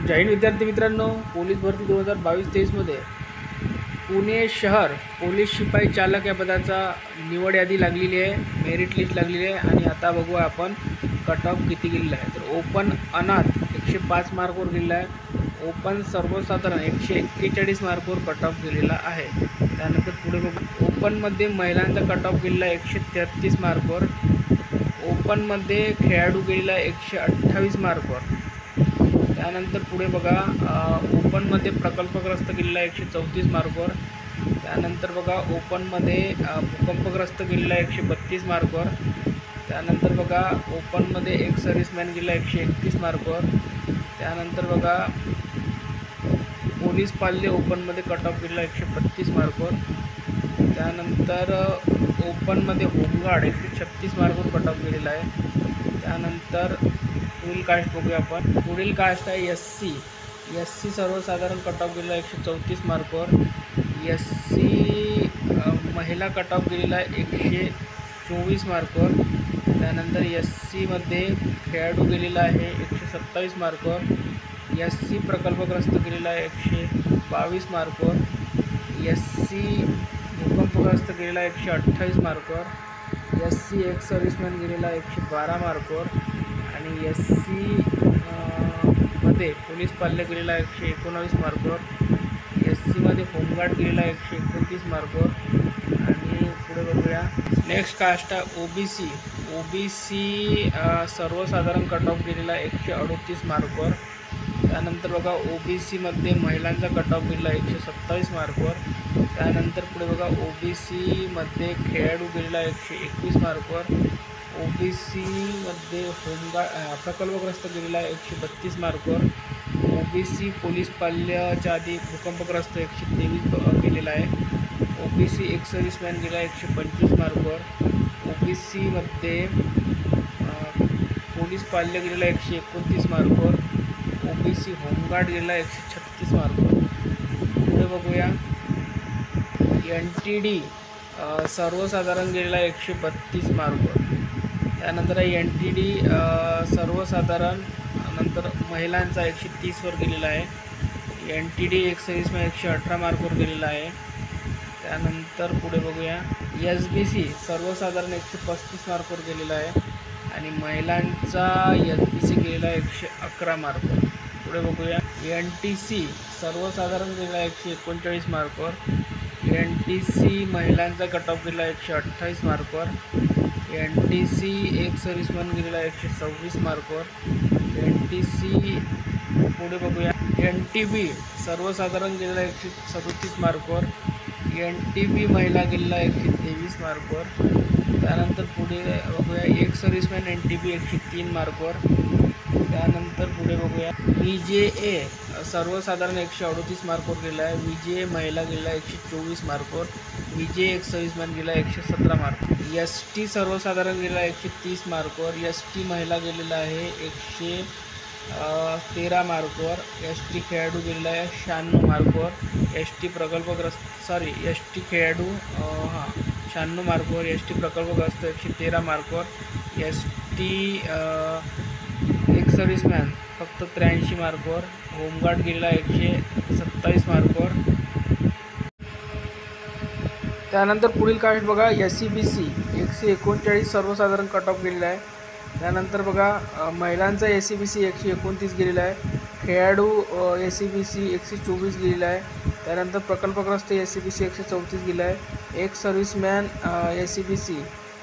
जय हिंद विद्यार्थी मित्रांनो, पोलीस भरती 2022-23 मध्ये पुणे शहर पोलीस शिपाई चालक या पदाचा निवड यादी लागलेली आहे, मेरिट लिस्ट लागलेली आहे. आणि आता बघूया आपण कट ऑफ किती गेलेला आहे. तर ओपन अनाथ 105 मार्कवर गेलेला आहे. ओपन सर्वसाधारण 141 मार्कवर कट ऑफ गेलेला आहे. त्यानंतर पुढे बघू, ओपनमध्ये महिलांचा कट ऑफ गेलेला आहे 133 मार्कवर. ओपनमध्ये खेळाडू गेलेला आहे 128 मार्कवर. त्यानंतर पुढे बघा, ओपनमध्ये प्रकल्पग्रस्त गेलेला 134 मार्कवर. त्यानंतर बघा, ओपनमध्ये भूकंपग्रस्त गेलेला 132 मार्कवर. त्यानंतर बघा, ओपनमध्ये एक सर्व्हिसमॅन गेला 131 मार्कवर. त्यानंतर बघा, पोलीस पाल्य ओपनमध्ये कट ऑफ गेलेला 132 मार्कवर. त्यानंतर ओपनमध्ये होमगार्ड 136 मार्कवर कट ऑफ गेलेला आहे. त्यानंतर पुढील कास्ट बघूया आपण. पुढील कास्ट आहे एस सी सर्वसाधारण कट ऑफ गेलेला 134 मार्कवर. महिला कट ऑफ गेलेला आहे 124 मार्कवर. त्यानंतर मध्ये खेळाडू गेलेला आहे 127 मार्कवर. प्रकल्पग्रस्त गेलेला आहे 122 मार्कवर. भूकंपग्रस्त गेलेला 128 मार्कवर. एक सर्व्हिसमॅन गेलेला 112 मार्कवर. आणि मध्ये पोलीस पाल्य गेलेला 119 मार्कवर. मध्ये होमगार्ड गेलेला 129 मार्कवर. आणि पुढे बघूया, नेक्स्ट कास्ट आहे ओबीसी सर्वसाधारण कट ऑफ गेलेला 138 मार्कवर. त्यानंतर बघा, मध्ये महिलांचा कट ऑफ गेलेला 127 मार्कवर. त्यानंतर पुढे बघा, मध्ये खेळाडू गेलेला 121 मार्कवर. मध्ये होमगार्ड प्रकल्पग्रस्त गेलेला 132 मार्कवर. पोलीस पाल्याच्या आधी भूकंपग्रस्त 123 गेलेला आहे. एक सर्व्हिसमॅन गेला 125 मार्कवर. मध्ये पोलीस पाल्य गेलेला 129 मार्कवर. होमगार्ड गेला 136 मार्कवर. पुढे बघूया, NTD सर्वसाधारण गेलेला 132 मार्कवर. त्यानंतर NTD सर्वसाधारण नंतर महिलांचा 130वर गेलेला आहे. NTD एक सर्व्हिसमॅन 118 मार्कवर गेलेला आहे. त्यानंतर पुढे बघूया, SBC सर्वसाधारण 135 मार्कवर गेलेला आहे. आणि महिलांचा SBC गेलेला 111 मार्कवर. पुढे बघूया, NTC सर्वसाधारण गेलेला 139 मार्कवर. NTC महिलांचा कट ऑफ गेला 128 मार्कवर. NTC एक सर्व्हिसमॅन गेलेला 126 मार्कवर. पुढे बघूया, NTB सर्वसाधारण गेलेला 137 मार्कवर. NTB महिला गेलेला 123 मार्कवर. त्यानंतर पुढे बघूया, एक सर्व्हिसमॅन NTB 103 मार्कवर. त्यानंतर पुढे बघूया, VJA सर्वसाधारण 138 मार्कवर गेला आहे. VJA महिला गेला 124 मार्कवर. VJA एक सर्व्हिसमॅन गेला 117 मार्क. ST सर्वसाधारण गेला 130 मार्कवर. ST महिला गेलेला आहे 113 मार्कवर. ST खेळाडू गेलेला आहे 96 मार्कवर. ST खेळाडू 96 मार्कवर. ST प्रकल्पग्रस्त 113 मार्कवर. ST एक सर्व्हिसमॅन फक्त 83 मार्कवर. होमगार्ड गेलेला 127 मार्कवर. त्यानंतर पुढील कास्ट बघा, SEBC 139 सर्वसाधारण कट ऑफ गेलेला आहे. त्यानंतर बघा, महिलांचा SEBC 129 गेलेला आहे. खेळाडू SEBC 124 गेलेला आहे. त्यानंतर प्रकल्पग्रस्त SEBC 134 गेला आहे. एक सर्व्हिसमॅन SEBC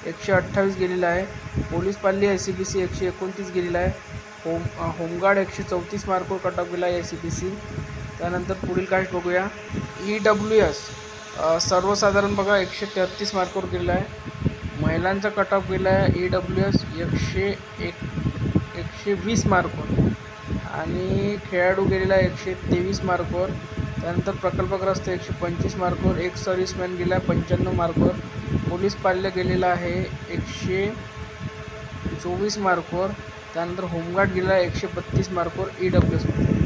128 गेलेला आहे. पोलीस पाल्य SEBC 129 गेलेला आहे. होमगार्ड 134 मार्कवर कट ऑफ गेला आहे SEBC. त्यानंतर पुढील कास्ट बघूया, EWS सर्वसाधारण बघा 133 मार्कवर गेलेला आहे. महिलांचा कट ऑफ गेला आहे EWS 120 मार्कवर. आणि खेळाडू गेलेला आहे 123 मार्कवर. त्यानंतर प्रकल्पग्रस्त 125 मार्कवर. एक सर्व्हिसमॅन गेला 95 मार्कवर. पोलीस पाल्य गेलेला आहे 124 मार्कवर. त्यानंतर होमगार्ड गेला 132 मार्कवर EWSमध्ये.